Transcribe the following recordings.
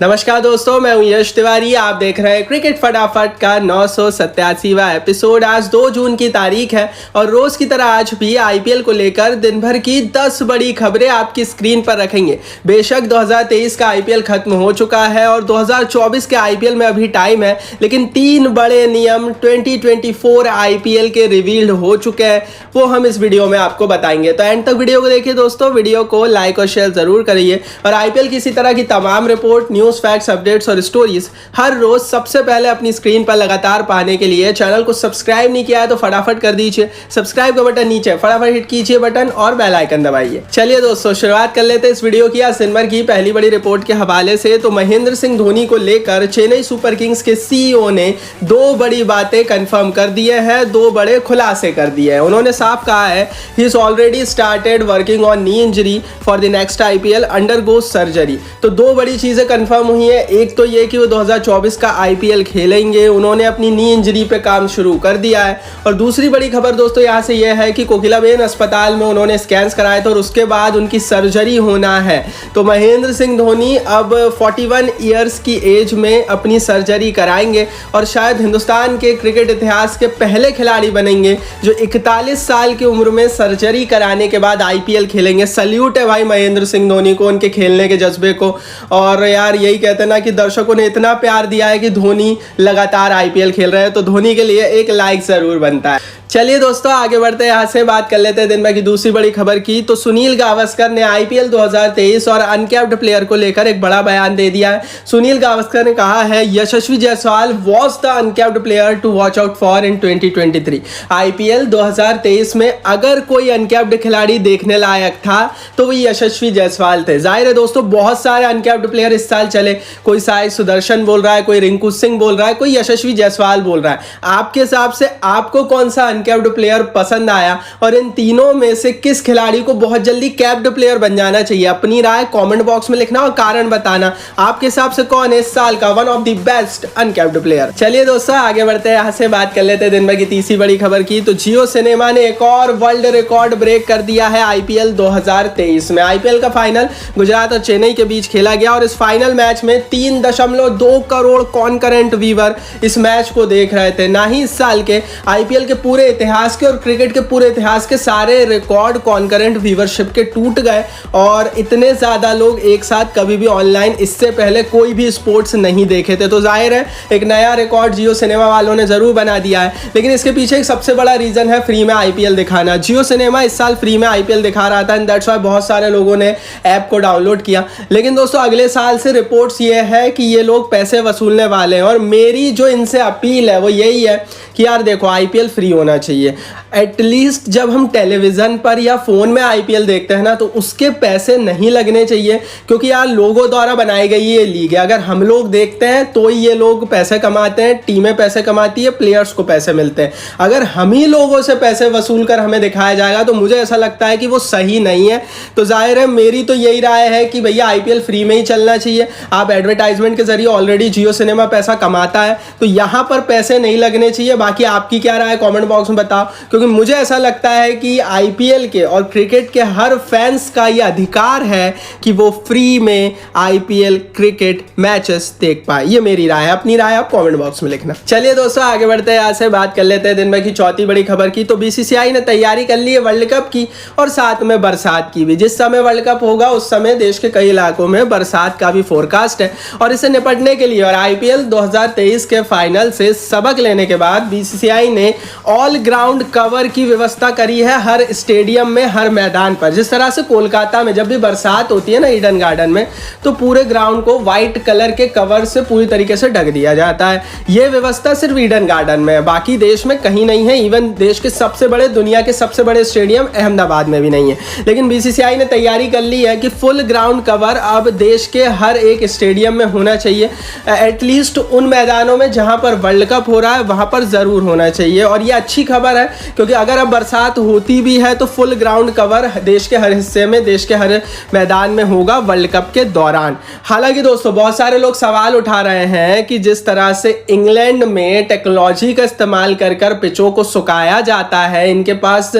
नमस्कार दोस्तों, मैं हूं यश तिवारी। आप देख रहे हैं क्रिकेट फटाफट का 987वां एपिसोड। आज 2 जून की तारीख है और रोज की तरह आज भी आईपीएल को लेकर दिन भर की 10 बड़ी खबरें आपकी स्क्रीन पर रखेंगे। बेशक 2023 का आईपीएल खत्म हो चुका है और 2024 के आईपीएल में अभी टाइम है, लेकिन 3 बड़े नियम 2024 आईपीएल के रिवील्ड हो चुके हैं, वो हम इस वीडियो में आपको बताएंगे। तो एंड तक वीडियो को देखिए दोस्तों, वीडियो को लाइक और शेयर जरूर करिए और आईपीएल की इसी तरह की तमाम रिपोर्ट, न्यूज, फैक्ट्स, अपडेट्स और स्टोरीज हर रोज सबसे पहले अपनी स्क्रीन पर लगातार पाने के लिए चैनल को सब्सक्राइब नहीं किया है तो फटाफट कर दीजिए। सब्सक्राइब का बटन नीचे फटाफट हिट कीजिए बटन और बेल आइकन दबाइए। चलिए दोस्तों, शुरुआत कर लेते हैं इस वीडियो की आज दिन भर की पहली बड़ी रिपोर्ट के हवाले से। तो महेंद्र सिंह धोनी को लेकर चेन्नई सुपर किंग्स के सीईओ ने 2 बड़ी बातें कंफर्म कर दिए हैं, 2 बड़े खुलासे कर दिए हैं। उन्होंने साफ कहा है he is already started working on knee injury for the next IPL undergo surgery. तो 2 बड़ी चीजें कंफर्म हुई है। एक तो ये कि वो 2024 का आईपीएल खेलेंगे, उन्होंने अपनी नी इंजरी पे काम शुरू कर दिया है। और दूसरी बड़ी खबर दोस्तों यहाँ से ये है कि कोकिलाबेन अस्पताल में उन्होंने स्कैन्स कराए थे और उसके बाद उनकी सर्जरी होना है। तो महेंद्र सिंह धोनी अब 41 ईयर्स की एज में अपनी सर्जरी कराएंगे और शायद हिंदुस्तान के क्रिकेट इतिहास के पहले खिलाड़ी बनेंगे जो 41 साल की उम्र में सर्जरी कराने के बाद आईपीएल खेलेंगे। सल्यूट है भाई महेंद्र सिंह धोनी को, उनके खेलने के जज्बे को। और यार यही कहते हैं ना कि दर्शकों ने इतना प्यार दिया है कि धोनी लगातार आईपीएल खेल रहे हैं, तो धोनी के लिए एक लाइक जरूर बनता है। चलिए दोस्तों आगे बढ़ते हैं, यहाँ से बात कर लेते हैं दिन भर की दूसरी बड़ी खबर की। तो सुनील गावस्कर ने आईपीएल 2023 और अनकैप्ड प्लेयर को लेकर एक बड़ा बयान दे दिया है। सुनील गावस्कर ने कहा है Yashasvi Jaiswal was the uncapped player to watch out for in 2023। IPL 2023 में अगर कोई अनकैप्ड खिलाड़ी देखने लायक था तो वो यशस्वी जायसवाल थे। जाहिर है दोस्तों, बहुत सारे अनकैप्ड प्लेयर इस साल चले, कोई साई सुदर्शन बोल रहा है, कोई रिंकू सिंह बोल रहा है, कोई यशस्वी जायसवाल बोल रहा है। आपके हिसाब से आपको कौन सा अनकैप्ड प्लेयर पसंद आया और इन तीनों में से किस खिलाड़ी को बहुत जल्दी कैप्ड प्लेयर बन जाना चाहिए? अपनी राय कमेंट बॉक्स में लिखना और कारण बताना। आपके हिसाब से कौन है इस साल का one of the best uncapped player? चलिए दोस्तों आगे बढ़ते हैं, यहां से बात कर लेते हैं दिन भर की तीसरी बड़ी खबर की। तो जियो सिनेमा ने एक और वर्ल्ड रिकॉर्ड ब्रेक कर दिया है आईपीएल 2023 में। आईपीएल का फाइनल गुजरात और चेन्नई के बीच खेला गया और इस फाइनल मैच में 3.2 करोड़ कॉन्करेंट व्यूअर इस मैच को देख रहे थे। ना ही इस साल के आईपीएल के पूरे इतिहास के और क्रिकेट के पूरे इतिहास के सारे रिकॉर्ड कॉन्करेंट व्यूअरशिप के टूट गए और इतने ज्यादा लोग एक साथ कभी भी ऑनलाइन इससे पहले कोई भी स्पोर्ट्स नहीं देखे थे। तो जाहिर है एक नया रिकॉर्ड जियो सिनेमा वालों ने जरूर बना दिया है, लेकिन इसके पीछे एक सबसे बड़ा रीजन है फ्री में आईपीएल दिखाना। जियो सिनेमा इस साल फ्री में आईपीएल दिखा रहा था एंड दैट्स व्हाई बहुत सारे लोगों ने ऐप को डाउनलोड किया। लेकिन दोस्तों अगले साल से रिपोर्ट्स ये है कि ये लोग पैसे वसूलने वाले हैं और मेरी जो इनसे अपील है वो यही है कि यार देखो आईपीएल फ्री होना चाहिए। एटलीस्ट जब हम टेलीविजन पर या फोन में आईपीएल देखते हैं ना तो उसके पैसे नहीं लगने चाहिए, क्योंकि यार लोगों द्वारा बनाई गई ये लीग है। अगर हम लोग देखते हैं तो ही ये लोग पैसे कमाते हैं, टीमें पैसे कमाती है, प्लेयर्स को पैसे मिलते हैं। अगर हम ही लोगों से पैसे वसूल कर हमें दिखाया जाएगा तो मुझे ऐसा लगता है कि वो सही नहीं है। तो जाहिर है मेरी तो यही राय है कि भैया आईपीएल फ्री में ही चलना चाहिए। आप एडवर्टाइजमेंट के जरिए ऑलरेडी जियो सिनेमा पैसा कमाता है तो यहां पर पैसे नहीं लगने चाहिए। बाकी आपकी क्या राय है कमेंट बॉक्स में बताओ, क्योंकि मुझे ऐसा लगता है कि आईपीएल के और क्रिकेट के हर फैंस का यह अधिकार है कि वो फ्री में आईपीएल क्रिकेट मैचेस देख पाए। ये मेरी राय है, अपनी राय आप कमेंट बॉक्स में लिखना। चलिए दोस्तों आगे बढ़ते हैं, यहाँ से बात कर लेते हैं दिन भर की चौथी बड़ी खबर की। तो बीसीसीआई ने तैयारी कर ली है वर्ल्ड कप की और साथ में बरसात की भी। जिस समय वर्ल्ड कप होगा उस समय देश के कई इलाकों में बरसात का भी फोरकास्ट है और इसे निपटने के लिए और आईपीएल 2023 के फाइनल से सबक लेने के बाद बीसीसीआई ने ऑल ग्राउंड कवर की व्यवस्था करी है हर स्टेडियम में, हर मैदान पर। जिस तरह से कोलकाता में जब भी बरसात होती है ना ईडन गार्डन में, तो पूरे ग्राउंड को व्हाइट कलर के कवर से पूरी तरीके से ढक दिया जाता है। यह व्यवस्था सिर्फ ईडन गार्डन में है, बाकी देश में कहीं नहीं है। इवन देश के सबसे बड़े, दुनिया के सबसे बड़े स्टेडियम अहमदाबाद में भी नहीं है। लेकिन बीसीसीआई ने तैयारी कर ली है कि फुल ग्राउंड कवर अब देश के हर एक स्टेडियम में होना चाहिए। एटलीस्ट उन मैदानों में जहां पर वर्ल्ड कप हो रहा है वहां पर जरूर होना चाहिए। और ये अच्छी खबर है क्योंकि अगर अब बरसात होती भी है तो फुल ग्राउंड कवर देश के हर हिस्से में, देश के हर मैदान में होगा वर्ल्ड कप के दौरान। हालांकि दोस्तों बहुत सारे लोग सवाल उठा रहे हैं कि जिस तरह से इंग्लैंड में टेक्नोलॉजी का इस्तेमाल कर कर पिचों को सुखाया जाता है, इनके पास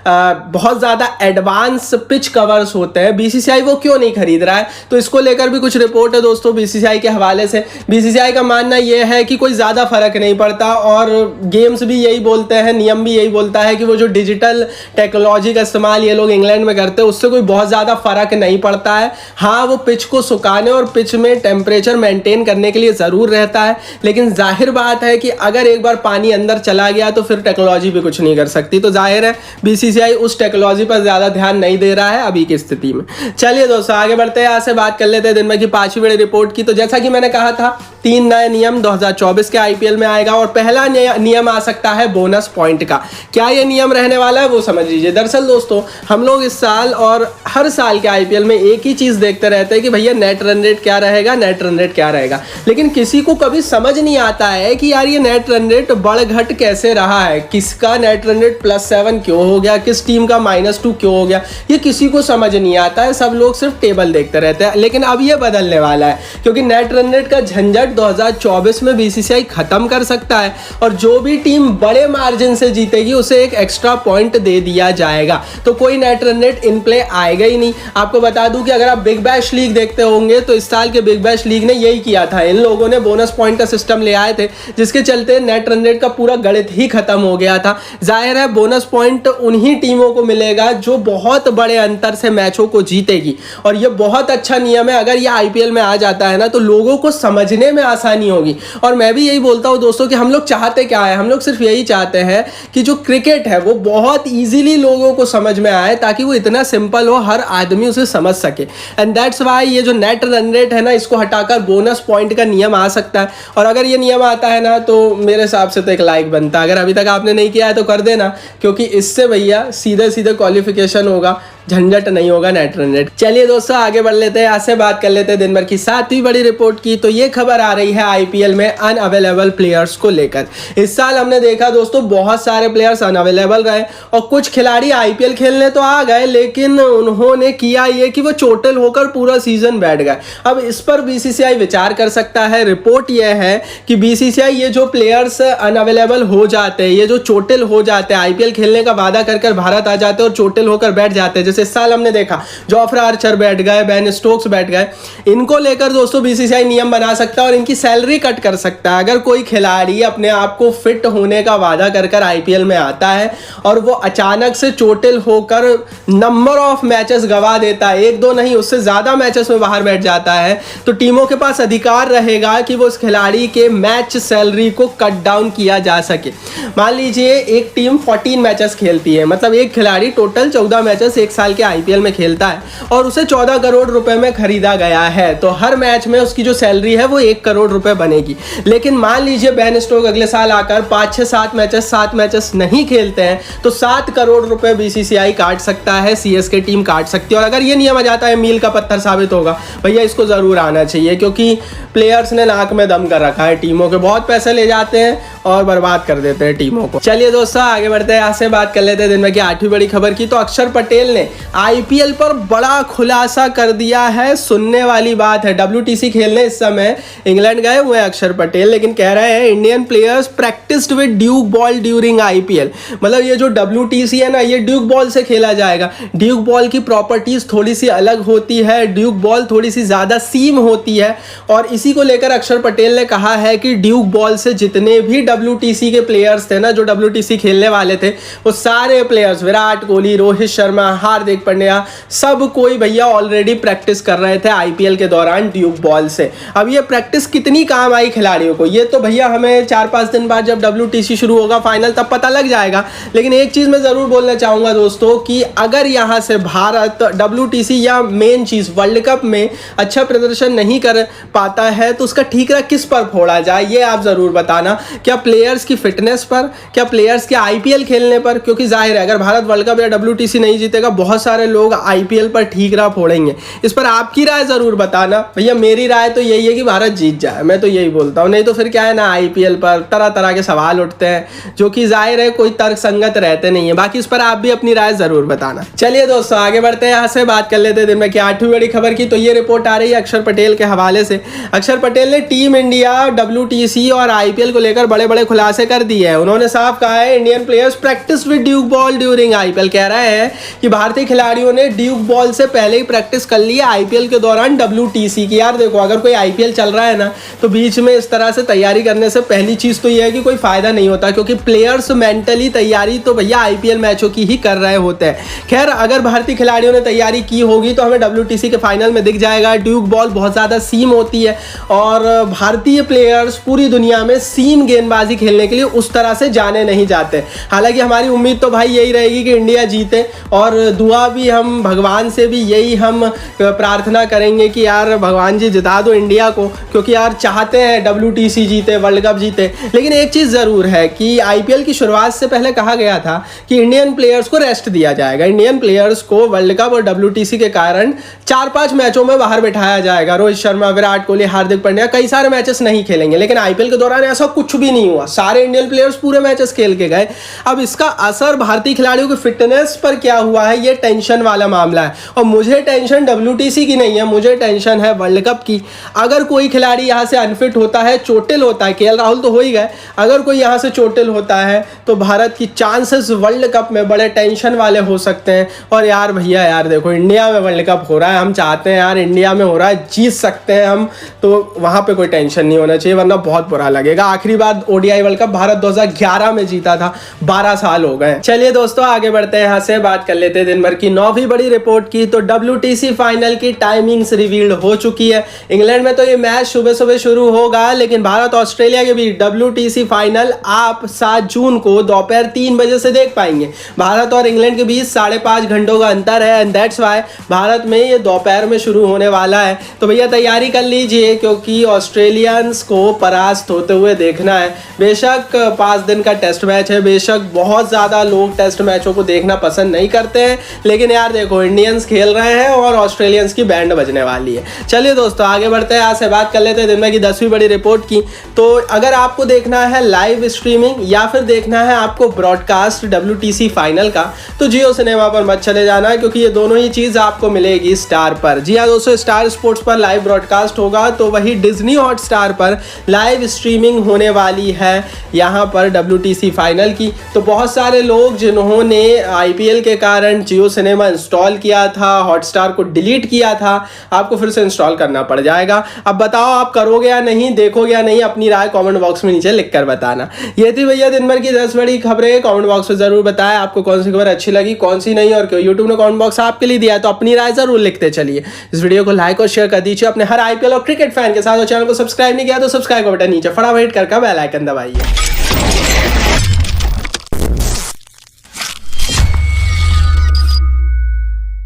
बहुत ज़्यादा एडवांस पिच कवर्स होते हैं, बीसीसीआई वो क्यों नहीं खरीद रहा है? तो इसको लेकर भी कुछ रिपोर्ट है दोस्तों बीसीसीआई के हवाले से। बीसीसीआई का मानना यह है कि कोई ज़्यादा फर्क नहीं पड़ता और गेम्स भी यही बोलते हैं, नियम भी यही बोलता है कि वो जो डिजिटल टेक्नोलॉजी का इस्तेमाल ये लोग इंग्लैंड में करते हैं उससे कोई बहुत ज़्यादा फर्क नहीं पड़ता है। हाँ, वो पिच को सुखाने और पिच में टेम्परेचर मेंटेन करने के लिए ज़रूर रहता है, लेकिन जाहिर बात है कि अगर एक बार पानी अंदर चला गया तो फिर टेक्नोलॉजी भी कुछ नहीं कर सकती। तो जाहिर है बीसीसीआई उस टेक्नोलॉजी पर ज़्यादा ध्यान नहीं दे रहा है अभी की स्थिति में। चलिए दोस्तों आगे बढ़ते हैं, यहाँ से बात कर लेते हैं दिन भर की 5वीं बड़ी रिपोर्ट की। तो जैसा कि मैंने कहा था 3 नए नियम 2024 के आईपीएल में आएगा और पहला नियम आ सकता है बोनस पॉइंट का। क्या ये नियम रहने वाला है वो समझ लीजिए। दरअसल दोस्तों हम लोग इस साल और हर साल के आईपीएल में एक ही चीज़ देखते रहते हैं कि भैया नेट रन रेट क्या रहेगा, नेट रन रेट क्या रहेगा, लेकिन किसी को कभी समझ नहीं आता है कि यार ये नेट रन रेट बढ़ घट कैसे रहा है, किसका नेट रन रेट +7 क्यों हो गया, किस टीम का -2 क्यों हो गया, ये किसी को समझ नहीं आता है। सब लोग सिर्फ टेबल देखते रहते हैं। लेकिन अब ये बदलने वाला है क्योंकि नेट रन रेट का झंझट 2024 में बीसीसीआई खत्म कर सकता है और जो भी टीम बड़े मार्जिन से जीतेगी उसे एक एक्स्ट्रा पॉइंट दे दिया जाएगा। तो कोई net run rate in play आएगा ही नहीं। आपको बता दूं कि अगर आप बिग बैश लीग देखते होंगे तो इस साल के बिग बैश लीग ने यही किया था। इन लोगों ने बोनस पॉइंट का सिस्टम ले आए थे जिसके चलते नेट रन रेट का पूरा गणित ही खत्म हो गया था। जाहिर है बोनस पॉइंट उन्हीं टीमों को मिलेगा जो बहुत बड़े अंतर से मैचों को जीतेगी और ये बहुत अच्छा नियम है। अगर ये आईपीएल में आ जाता है ना तो लोगों को समझने में आसानी होगी। और मैं भी यही बोलता हूँ दोस्तों कि हम लोग चाहते क्या है, हम लोग सिर्फ यही चाहते हैं कि जो क्रिकेट है वो बहुत ईजिली लोगों को समझ में आए ताकि वो इतना सिंपल हो, हर आदमी उसे समझ सके। एंड दैट्स वाई ये जो नेट रन रेट है ना इसको हटाकर बोनस पॉइंट का नियम आ सकता है। और अगर ये नियम आता है ना तो मेरे हिसाब से तो एक लाइक बनता है। अगर अभी तक आपने नहीं किया है तो कर देना, क्योंकि इससे भैया सीधे सीधे क्वालिफिकेशन होगा, झंझट नहीं होगा नेट रन रेट। चलिए दोस्तों आगे बढ़ लेते हैं, ऐसे बात कर लेते हैं दिन भर की 7वीं बड़ी रिपोर्ट की। तो ये खबर आ रही है आईपीएल में अनअवेलेबल प्लेयर्स को लेकर। इस साल हमने देखा दोस्तों बहुत सारे प्लेयर्स अनअवेलेबल रहे और कुछ खिलाड़ी आईपीएल खेलने तो आ गए लेकिन उन्होंने किया ये कि वो चोटिल होकर पूरा सीजन बैठ गए। अब इस पर बीसीसीआई विचार कर सकता है। रिपोर्ट यह है कि बीसीसीआई ये जो प्लेयर्स अनअवेलेबल हो जाते हैं, ये जो चोटिल हो जाते हैं, आईपीएल खेलने का वादा कर भारत आ जाते हैं और चोटिल होकर बैठ जाते हैं, इस साल हमने देखा जोफ्रा आर्चर बैठ गए, बेन स्टोक्स बैठ गए, इनको लेकर दोस्तों बीसीसीआई नियम बना सकता है और इनकी सैलरी कट कर सकता है। अगर कोई खिलाड़ी अपने आप को फिट होने का वादा कर आईपीएल में आता है और वो अचानक से चोटिल होकर नंबर ऑफ मैचेस गवा देता है, 1-2 नहीं उससे ज्यादा मैचेस में बाहर बैठ जाता है, तो टीमों के पास अधिकार रहेगा कि वो उस खिलाड़ी के मैच सैलरी को कट डाउन किया जा सके। मान लीजिए एक टीम 14 मैचेस खेलती है, मतलब एक खिलाड़ी टोटल 14 मैचेस एक साल के आईपीएल में खेलता है और उसे 14 करोड़ रुपए में खरीदा गया है, तो हर मैच में उसकी जो सैलरी है वो 1 करोड़ रुपए बनेगी। लेकिन मान लीजिए बेन स्टोक्स अगले साल आकर 5-6-7 मैचेस नहीं खेलते हैं तो 7 करोड़ रुपए बीसीसीआई काट सकता है, सीएसके टीम काट सकती है। और अगर ये नियम आ जाता है मील का पत्थर साबित होगा। भैया इसको जरूर आना चाहिए क्योंकि प्लेयर्स ने नाक में दम कर रखा है, टीमों के बहुत पैसे ले जाते हैं और बर्बाद कर देते हैं टीमों को। चलिए दोस्तों आगे बढ़ते हैं, यहाँ से बात कर लेते हैं दिन में की 8वीं बड़ी खबर की। तो अक्षर पटेल ने आईपीएल पर बड़ा खुलासा कर दिया है। सुनने वाली बात है, डब्ल्यूटीसी खेलने इस समय इंग्लैंड गए हुए हैं अक्षर पटेल, लेकिन कह रहे हैं Indian players practised with Duke ball during IPL. मतलब ये जो डब्ल्यूटीसी है ना ये ड्यूक बॉल से खेला जाएगा। ड्यूक बॉल की प्रॉपर्टीज थोड़ी सी अलग होती है, ड्यूक बॉल थोड़ी सी ज्यादा सीम होती है और इसी को लेकर अक्षर पटेल ने कहा है कि ड्यूक बॉल से जितने भी डब्ल्यूटीसी के प्लेयर्स थे ना, जो डब्ल्यूटीसी खेलने वाले थे, वो सारे प्लेयर्स विराट कोहली, रोहित शर्मा, हार्दिक पांड्या, सब कोई भैया ऑलरेडी प्रैक्टिस कर रहे थे आईपीएल के दौरान ड्यूक बॉल से। अब ये प्रैक्टिस कितनी काम आई खिलाड़ियों को ये तो भैया हमें 4-5 दिन बाद जब डब्ल्यूटीसी शुरू होगा फाइनल तब पता लग जाएगा। लेकिन एक चीज मैं जरूर बोलना चाहूंगा दोस्तों कि अगर यहां से भारत डब्ल्यूटीसी या मेन चीज वर्ल्ड कप में अच्छा प्रदर्शन नहीं कर पाता है तो उसका ठीकरा किस पर फोड़ा जाए ये आप जरूर बताना। क्या प्लेयर्स की फिटनेस पर, क्या प्लेयर्स के आईपीएल खेलने पर? क्योंकि जाहिर है अगर भारत वर्ल्ड कप या डब्ल्यूटीसी नहीं जीतेगा बहुत सारे लोग आईपीएल पर ठीकरा फोड़ेंगे। इस पर आपकी राय ज़रूर बताना। भैया मेरी राय तो यही है कि भारत जीत जाए, मैं तो यही बोलता हूँ। नहीं तो फिर क्या है ना, आईपीएल पर तरह तरह के सवाल उठते हैं जो कि जाहिर है कोई तर्क संगत रहते नहीं है। बाकी इस पर आप भी अपनी राय ज़रूर बताना। चलिए दोस्तों आगे बढ़ते हैं, यहाँ से बात कर लेते हैं दिन में की 8वीं बड़ी खबर की। तो ये रिपोर्ट आ रही है अक्षर पटेल के हवाले से। अक्षर पटेल ने टीम इंडिया, WTC और आईपीएल को लेकर बड़े बड़े खुलासे कर दिए हैं। उन्होंने साफ कहा है Indian players practice with Duke ball during IPL. कह रहे हैं कि भारतीय खिलाड़ियों ने ड्यूक बॉल से पहले ही प्रैक्टिस कर ली है आईपीएल के दौरान WTC की। यार देखो, अगर कोई आईपीएल चल रहा है ना तो बीच में इस तरह से तैयारी करने से पहली चीज तो ये है कि कोई फायदा नहीं होता, क्योंकि प्लेयर्स मेंटली तैयारी तो भैया आईपीएल मैचों की ही कर रहे होते हैं। खैर, अगर भारतीय खिलाड़ियों ने तैयारी की होगी तो हमें WTC के फाइनल में दिख जाएगा। ड्यूक बॉल बहुत ज्यादा सीम होती है और भारतीय प्लेयर्स पूरी दुनिया में सीम गेंदबाजी खेलने के लिए उस तरह से जाने नहीं जाते। हालांकि हमारी उम्मीद तो भाई यही रहेगी कि इंडिया जीते, और दुआ भी हम भगवान से भी यही हम प्रार्थना करेंगे कि यार भगवान जी जिता दो इंडिया को, क्योंकि यार चाहते हैं WTC जीते, वर्ल्ड कप जीते। लेकिन एक चीज़ ज़रूर है कि आईपीएल की शुरुआत से पहले कहा गया था कि इंडियन प्लेयर्स को रेस्ट दिया जाएगा। इंडियन प्लेयर्स को वर्ल्ड कप और WTC के कारण 4-5 मैचों में बाहर बिठाया जाएगा। रोहित शर्मा, विराट कोहली, हार्दिक पांड्या कई सारे मैचेस नहीं खेलेंगे। लेकिन आईपीएल के दौरान ऐसा कुछ भी नहीं हुआ, सारे इंडियन प्लेयर्स पूरे मैचेस खेल के गए। अब इसका असर भारतीय खिलाड़ियों की फिटनेस पर क्या हुआ है, ये टेंशन वाला मामला है। और मुझे टेंशन WTC की नहीं है, मुझे टेंशन है वर्ल्ड कप की। अगर कोई खिलाड़ी यहाँ से अनफिट होता है, चोटिल होता है, KL राहुल तो हो ही गए, अगर कोई यहाँ से चोटिल होता है तो भारत की चांसेस वर्ल्ड कप में बड़े टेंशन वाले हो सकते हैं। और यार भैया यार देखो, इंडिया में वर्ल्ड कप हो रहा है, हम चाहते हैं यार इंडिया में हो रहा है, जीत सकते हैं हम, तो वहाँ पे कोई टेंशन नहीं होना चाहिए, वरना बहुत बुरा लगेगा। आखिरी बार ODI वर्ल्ड कप भारत 2011 में जीता था, 12 साल हो गए। चलिए दोस्तों आगे बढ़ते हैं, यहाँ से बात कर लेते हैं दिन भर की 9वीं बड़ी रिपोर्ट की। तो WTC फाइनल की टाइमिंग्स रिवील्ड हो चुकी है। इंग्लैंड में तो ये मैच सुबह सुबह शुरू होगा, लेकिन भारत ऑस्ट्रेलिया के बीच WTC फाइनल आप 7 जून को दोपहर 3 बजे से देख पाएंगे। भारत और इंग्लैंड के बीच 5.5 घंटों का अंतर है, एंड दैट्स वाई भारत में ये दोपहर में शुरू होने वाला है। तो भैया तैयारी कर लीजिए, क्योंकि ऑस्ट्रेलियंस को परास्त होते हुए देखना है। बेशक 5 दिन का टेस्ट मैच है, बेशक बहुत ज़्यादा लोग टेस्ट मैचों को देखना पसंद नहीं करते हैं, लेकिन यार देखो इंडियंस खेल रहे हैं और ऑस्ट्रेलियंस की बैंड बजने वाली है। चलिए दोस्तों आगे बढ़ते हैं, यहाँ से बात कर लेते हैं दिन में की 10वीं बड़ी रिपोर्ट की। तो अगर आपको देखना है लाइव स्ट्रीमिंग या फिर देखना है आपको ब्रॉडकास्ट WTC फाइनल का, तो जियो सिनेमा पर मत चले जाना, क्योंकि ये दोनों ही चीज़ आपको मिलेगी स्टार पर। जी हाँ दोस्तों, स्टार स्पोर्ट्स पर लाइव ब्रॉडकास्ट होगा, तो वही डिज्नी हॉटस्टार पर लाइव स्ट्रीमिंग होने वाली है यहाँ पर WTC फाइनल की। तो बहुत सारे लोग जिन्होंने IPL के कारण जियो सिनेमा इंस्टॉल किया था, हॉटस्टार को डिलीट किया था, आपको फिर से इंस्टॉल करना पड़ जाएगा। अब बताओ आप करोगे या नहीं, देखोगे या नहीं, अपनी राय कमेंट बॉक्स में नीचे लिख कर बताना। ये थी भैया दिन भर की 10 बड़ी खबरें। कमेंट बॉक्स में जरूर बताएं आपको कौन सी खबर अच्छी लगी, कौन सी नहीं, और क्यों। यूट्यूब ने कमेंट बॉक्स आपके लिए दिया है, तो अपनी राय जरूर लिखते चलिए। इस वीडियो को लाइक और शेयर कर दीजिए अपने हर IPL और क्रिकेट फैन के साथ, और चैनल को सब्सक्राइब नहीं किया तो सब्सक्राइब का बटन नीचे फटाफट करके बेल आइकन दबाइए।